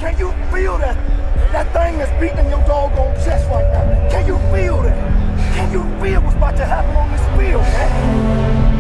Can you feel that? That thing that's beating in your doggone chest right now. Can you feel that? Can you feel what's about to happen on this field, man?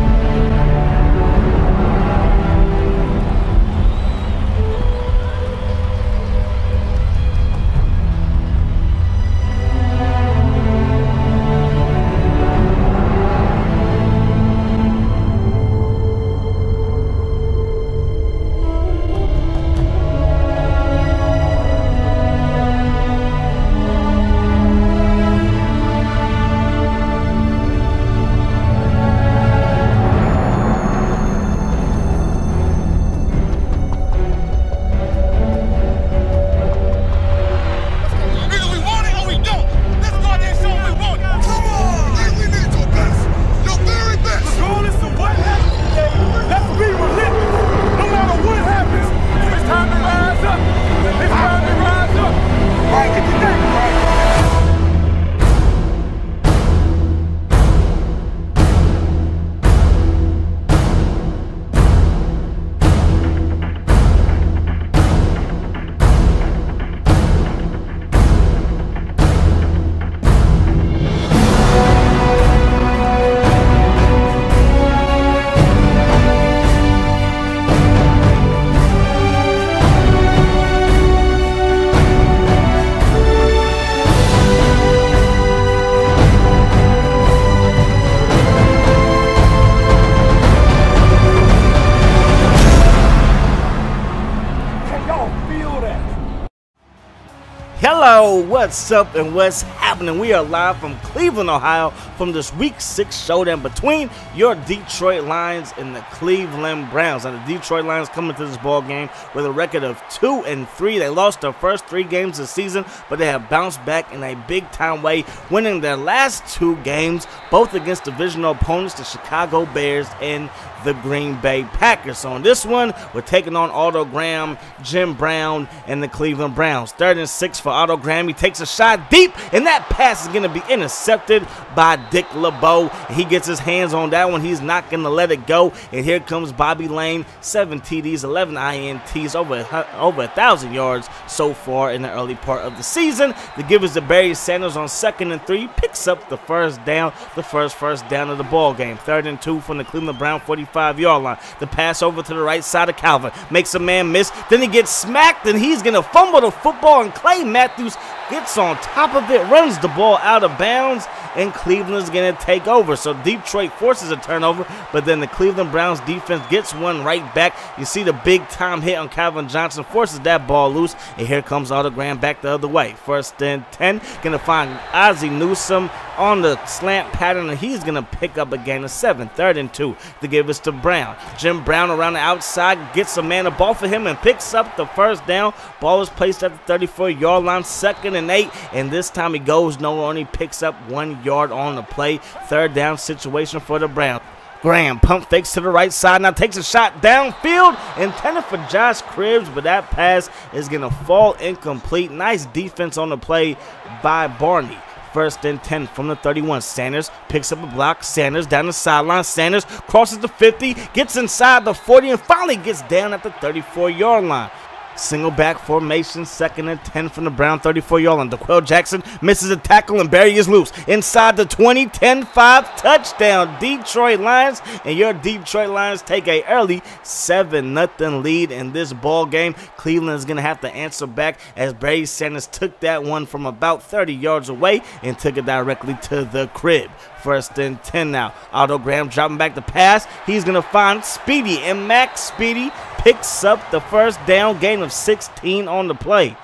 Hello, what's up and what's happening? We are live from Cleveland, Ohio, from this Week 6 showdown between your Detroit Lions and the Cleveland Browns. Now, the Detroit Lions coming to this ball game with a record of 2-3. They lost their first 3 games this season, but they have bounced back in a big-time way, winning their last 2 games, both against divisional opponents, the Chicago Bears and the Green Bay Packers. So in this one, we're taking on Otto Graham, Jim Brown, and the Cleveland Browns. 3rd and 6 for Otto Graham. He takes a shot deep, and that pass is going to be intercepted by Dick LeBeau. He gets his hands on that one. He's not going to let it go. And here comes Bobby Lane. 7 TDs, 11 INTs, over 1,000 yards so far in the early part of the season. The give is to Barry Sanders on 2nd and 3. Picks up the first down, the first down of the ball game. 3rd and 2 from the Cleveland Brown 45-yard line. The pass over to the right side of Calvin. Makes a man miss. Then he gets smacked, and he's going to fumble the football, and Clay Matthews gets on top of it, runs the ball out of bounds, and Cleveland's going to take over. So Detroit forces a turnover, but then the Cleveland Browns defense gets one right back. You see the big-time hit on Calvin Johnson, forces that ball loose, and here comes Otto Graham back the other way. 1st and 10, going to find Ozzie Newsome on the slant pattern, and he's going to pick up a gain of 7. 3rd and 2 to give us to Brown. Jim Brown around the outside, gets a man a ball for him and picks up the first down. Ball is placed at the 34-yard line. 2nd and 8, and this time he goes nowhere, only picks up 1 yard on the play. 3rd down situation for the Browns. Graham pump fakes to the right side, now takes a shot downfield, intended for Josh Cribbs, but that pass is going to fall incomplete. Nice defense on the play by Barney. 1st and 10 from the 31. Sanders picks up a block. Sanders down the sideline. Sanders crosses the 50, gets inside the 40, and finally gets down at the 34-yard line. Single back formation, 2nd and 10 from the Brown 34-yard line. DeQuell Jackson misses a tackle, and Barry is loose. Inside the 20, 10-5, touchdown Detroit Lions, and your Detroit Lions take a early 7-0 lead in this ball game. Cleveland is going to have to answer back as Barry Sanders took that one from about 30 yards away and took it directly to the crib. 1st and 10 now. Otto Graham dropping back the pass. He's going to find Speedy, and Max Speedy picks up the first down, gain of 16 on the play.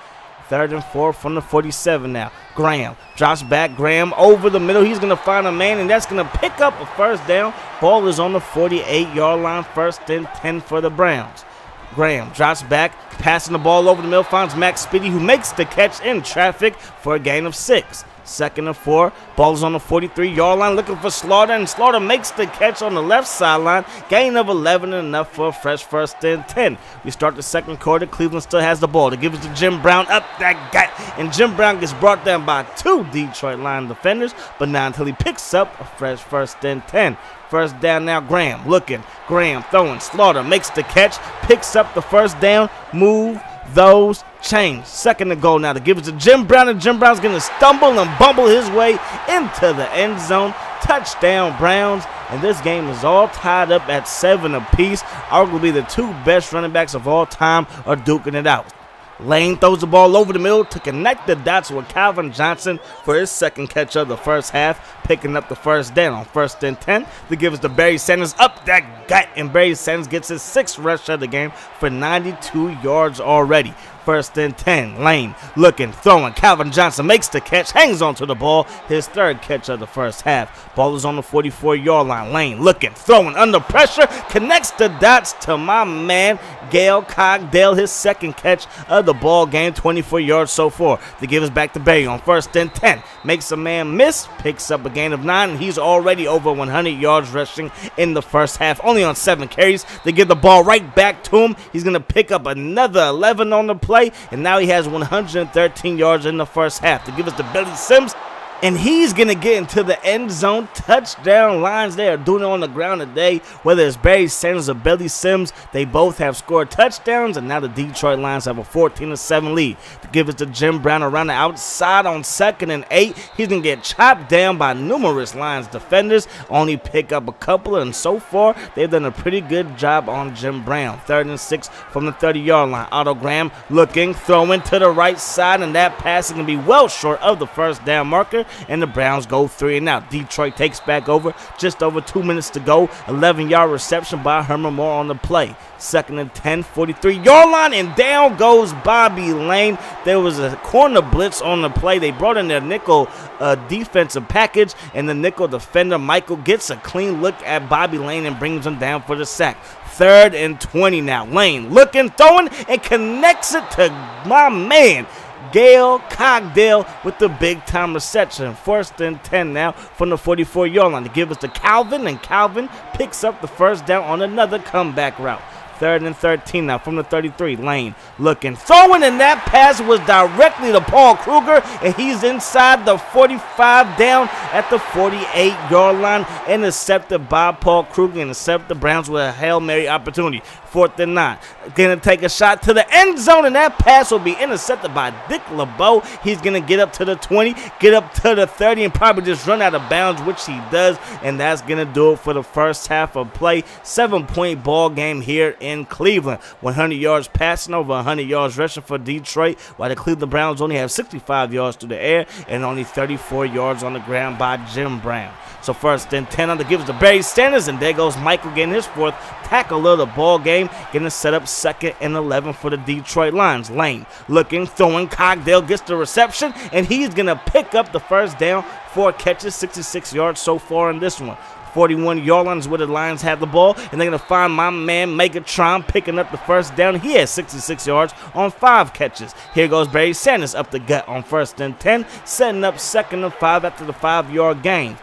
3rd and 4 from the 47 now. Graham drops back. Graham over the middle. He's going to find a man, and that's going to pick up a first down. Ball is on the 48-yard line. 1st and 10 for the Browns. Graham drops back, passing the ball over the middle, finds Max Speedy, who makes the catch in traffic for a gain of 6. 2nd and 4, ball is on the 43-yard line, looking for Slaughter, and Slaughter makes the catch on the left sideline. Gain of 11, and enough for a fresh 1st and 10. We start the 2nd quarter. Cleveland still has the ball. To give it to Jim Brown, up that gut, and Jim Brown gets brought down by 2 Detroit Lions defenders, but not until he picks up a fresh 1st and 10. 1st down now. Graham looking. Graham throwing. Slaughter makes the catch, picks up the first down, move, those change. Second and goal now to give it to Jim Brown, and Jim Brown's going to stumble and bumble his way into the end zone. Touchdown Browns, and this game is all tied up at 7 apiece. Arguably the two best running backs of all time are duking it out. Lane throws the ball over the middle to connect the dots with Calvin Johnson for his second catch of the first half, picking up the first down on 1st and 10 to give us to Barry Sanders up that gut, and Barry Sanders gets his 6th rush of the game for 92 yards already. 1st and 10, Lane looking, throwing, Calvin Johnson makes the catch, hangs onto the ball, his 3rd catch of the first half. Ball is on the 44-yard line. Lane looking, throwing, under pressure, connects the dots to my man Gail Cogdale, his 2nd catch of the ball game, 24 yards so far. To give us back to Barry on 1st and 10, makes a man miss, picks up a gain of 9, and he's already over 100 yards rushing in the first half, only on 7 carries. They give the ball right back to him. He's going to pick up another 11 on the play, and now he has 113 yards in the first half. To give us to Billy Sims, and he's going to get into the end zone. Touchdown lines, they are doing it on the ground today. Whether it's Barry Sanders or Billy Sims, they both have scored touchdowns, and now the Detroit Lions have a 14-7 lead. To give it to Jim Brown around the outside on 2nd and 8. He's going to get chopped down by numerous Lions defenders, only pick up a couple, and so far they've done a pretty good job on Jim Brown. 3rd and 6 from the 30-yard line. Otto Graham looking, throwing to the right side, and that pass is going to be well short of the first down marker, and the Browns go 3 and out. Detroit takes back over, just over 2 minutes to go. 11-yard reception by Herman Moore on the play. 2nd and 10, 43-yard line, and down goes Bobby Lane. There was a corner blitz on the play. They brought in their nickel defensive package, and the nickel defender Michael gets a clean look at Bobby Lane and brings him down for the sack. 3rd and 20 now. Lane looking, throwing, and connects it to my man Gail Cogdale with the big-time reception. 1st and 10 now from the 44-yard line to give us to Calvin, and Calvin picks up the first down on another comeback route. 3rd and 13 now from the 33. Lane looking, throwing, and that pass was directly to Paul Kruger, and he's inside the 45 down at the 48-yard line. Intercepted by Paul Kruger, intercept the Browns with a Hail Mary opportunity. 4th and 9. Going to take a shot to the end zone, and that pass will be intercepted by Dick LeBeau. He's going to get up to the 20, get up to the 30, and probably just run out of bounds, which he does, and that's going to do it for the first half of play. 7-point ball game here in Cleveland. 100 yards passing, over 100 yards rushing for Detroit, while the Cleveland Browns only have 65 yards through the air and only 34 yards on the ground by Jim Brown. So 1st and 10 on the gives to Barry Sanders, and there goes Michael getting his 4th tackle of the ball game, getting set up 2nd and 11 for the Detroit Lions. Lane looking, throwing, Cogdale gets the reception, and he's going to pick up the first down. 4 catches, 66 yards so far in this one. 41-yard line is where the Lions have the ball, and they're going to find my man Megatron picking up the first down. He has 66 yards on 5 catches. Here goes Barry Sanders up the gut on 1st and 10, setting up 2nd and 5 after the 5-yard gain.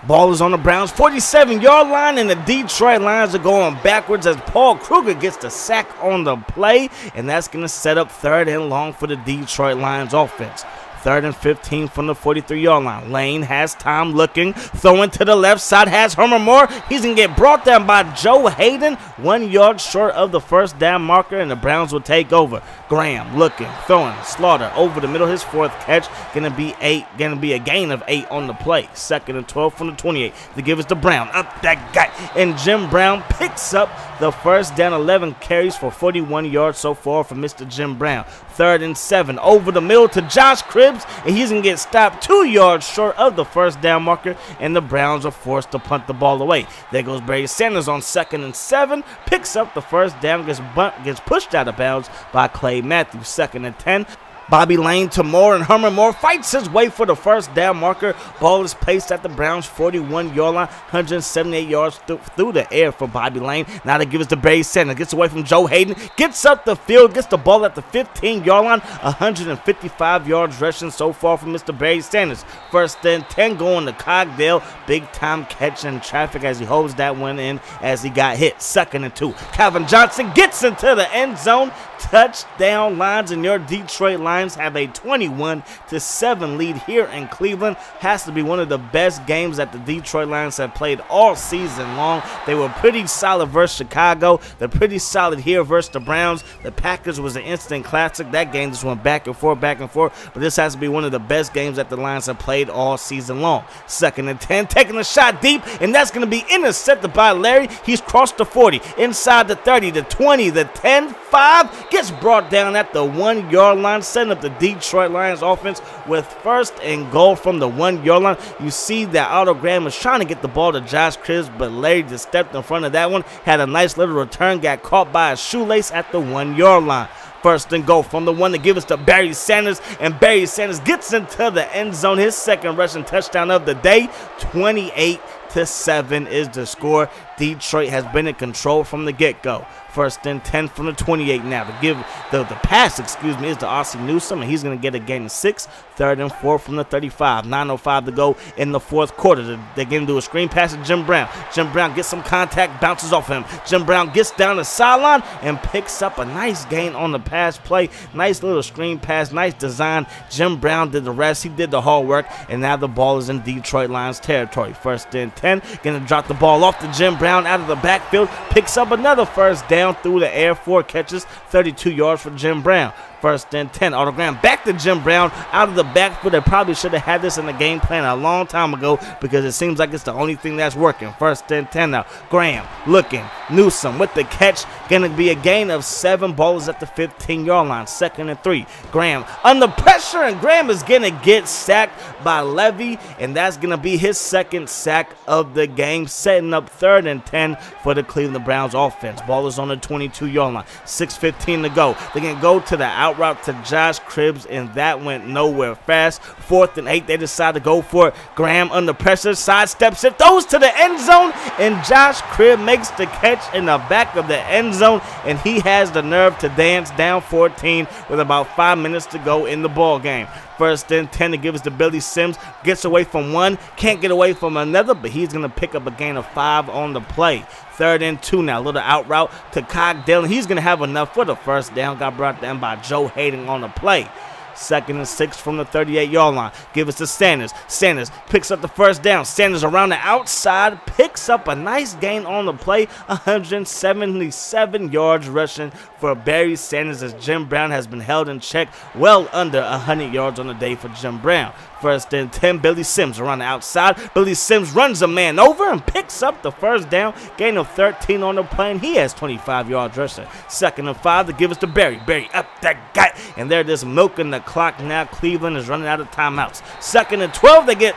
Ball is on the Browns' 47-yard line, and the Detroit Lions are going backwards as Paul Kruger gets the sack on the play, and that's going to set up 3rd and long for the Detroit Lions offense. 3rd and 15 from the 43-yard line. Lane has time looking, throwing to the left side, has Herman Moore. He's going to get brought down by Joe Hayden, 1 yard short of the first down marker, and the Browns will take over. Graham looking, throwing, Slaughter over the middle, his 4th catch, going to be a gain of 8 on the play. 2nd and 12 from the 28 to give us to Brown, up that guy, and Jim Brown picks up the first down. 11 carries for 41 yards so far from Mr. Jim Brown. 3rd and 7 over the middle to Josh Cribbs, and he's going to get stopped 2 yards short of the first down marker, and the Browns are forced to punt the ball away. There goes Barry Sanders on 2nd and 7, picks up the first down, gets pushed out of bounds by Clay Matthews. 2nd and 10. Bobby Lane to Moore, and Herman Moore fights his way for the first down marker. Ball is placed at the Browns' 41-yard line, 178 yards through the air for Bobby Lane. Now they give it to Barry Sanders, gets away from Joe Hayden, gets up the field, gets the ball at the 15-yard line, 155 yards rushing so far from Mr. Barry Sanders. 1st and 10 going to Cogdale, big-time catch in traffic as he holds that one in as he got hit. 2nd and 2. Calvin Johnson gets into the end zone. Touchdown lines, and your Detroit Lions Lions have a 21-7 lead here in Cleveland. Has to be one of the best games that the Detroit Lions have played all season long. They were pretty solid versus Chicago. They're pretty solid here versus the Browns. The Packers was an instant classic. That game just went back and forth, but this has to be one of the best games that the Lions have played all season long. 2nd and 10, taking a shot deep, and that's going to be intercepted by Larry. He's crossed the 40, inside the 30, the 20, the 10, 5, gets brought down at the 1-yard line, setting up the Detroit Lions offense with 1st and goal from the 1-yard line. You see that Otto Graham was trying to get the ball to Josh Cribbs, but Larry just stepped in front of that one, had a nice little return, got caught by a shoelace at the 1-yard line. 1st and goal from the 1 to give us to Barry Sanders, and Barry Sanders gets into the end zone, his 2nd rushing touchdown of the day. 28-7 is the score. Detroit has been in control from the get-go. 1st and 10 from the 28 now. To give the pass, is to Austin Newsome, and he's going to get a gain of 6. 3rd and 4 from the 35. 9:05 to go in the 4th quarter. They're going to do a screen pass to Jim Brown. Jim Brown gets some contact, bounces off him. Jim Brown gets down the sideline and picks up a nice gain on the pass play. Nice little screen pass, nice design. Jim Brown did the rest. He did the hard work, and now the ball is in Detroit Lions territory. 1st and 10. Going to drop the ball off to Jim Brown out of the backfield. Picks up another 1st down through the air. 4 catches, 32 yards for Jim Brown. 1st and 10. Otto Graham back to Jim Brown out of the backfield. They probably should have had this in the game plan a long time ago because it seems like it's the only thing that's working. 1st and 10 now. Graham looking. Newsome with the catch. Going to be a gain of 7. Ball is at the 15-yard line. 2nd and 3. Graham under pressure, and Graham is going to get sacked by Levy, and that's going to be his 2nd sack of the game, setting up 3rd and 10 for the Cleveland Browns offense. Ball is on the 22-yard line. 6:15 to go. They're going to go to the out route to Josh Cribbs, and that went nowhere fast. 4th and 8, they decide to go for it. Graham under pressure, sidesteps it, throws to the end zone, and Josh Cribbs makes the catch in the back of the end zone, and he has the nerve to dance down 14 with about 5 minutes to go in the ball game. 1st and 10 to give us to Billy Sims. Gets away from one, can't get away from another, but he's going to pick up a gain of 5 on the play. 3rd and 2 now. Little out route to Cogdale, and he's going to have enough for the 1st down. Got brought down by Joe Hayden on the play. 2nd and 6 from the 38-yard line. Give us to Sanders. Sanders picks up the 1st down. Sanders around the outside, picks up a nice gain on the play. 177 yards rushing for Barry Sanders, as Jim Brown has been held in check. Well under 100 yards on the day for Jim Brown. 1st and 10, Billy Sims around the outside. Billy Sims runs a man over and picks up the 1st down. Gain of 13 on the play, and he has 25 yards rushing. 2nd and 5 to give us to Barry. Barry up that guy, and they're just milking the clock now. Cleveland is running out of timeouts. 2nd and 12, they get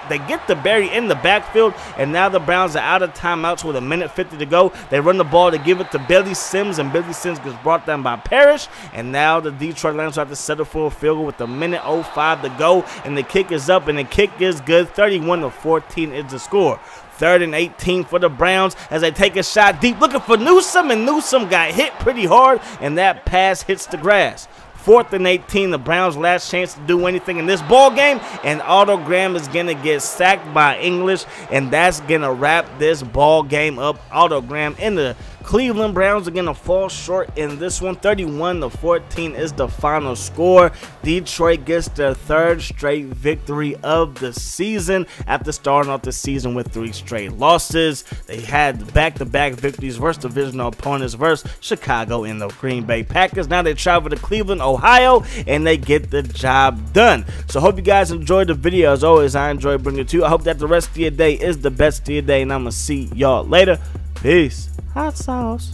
the Barry in the backfield, and now the Browns are out of timeouts with 1:50 to go. They run the ball to give it to Billy Sims, and Billy Sims gets brought down by Parrish, and now the Detroit Lions have to settle for a field goal with 1:05 to go, and the kick is up, and the kick is good. 31-14 is the score. 3rd and 18 for the Browns as they take a shot deep looking for Newsome, and Newsome got hit pretty hard, and that pass hits the grass. 4th and 18, the Browns' last chance to do anything in this ball game, and Otto Graham is going to get sacked by English, and that's going to wrap this ball game up. Otto Graham in the Cleveland Browns are going to fall short in this one. 31-14 is the final score. Detroit gets their 3rd straight victory of the season after starting off the season with 3 straight losses. They had back-to-back victories versus divisional opponents versus Chicago and the Green Bay Packers. Now they travel to Cleveland, Ohio, and they get the job done. So hope you guys enjoyed the video. As always, I enjoy bringing it to you. I hope that the rest of your day is the best of your day, and I'm going to see y'all later. Peace. Hot sauce.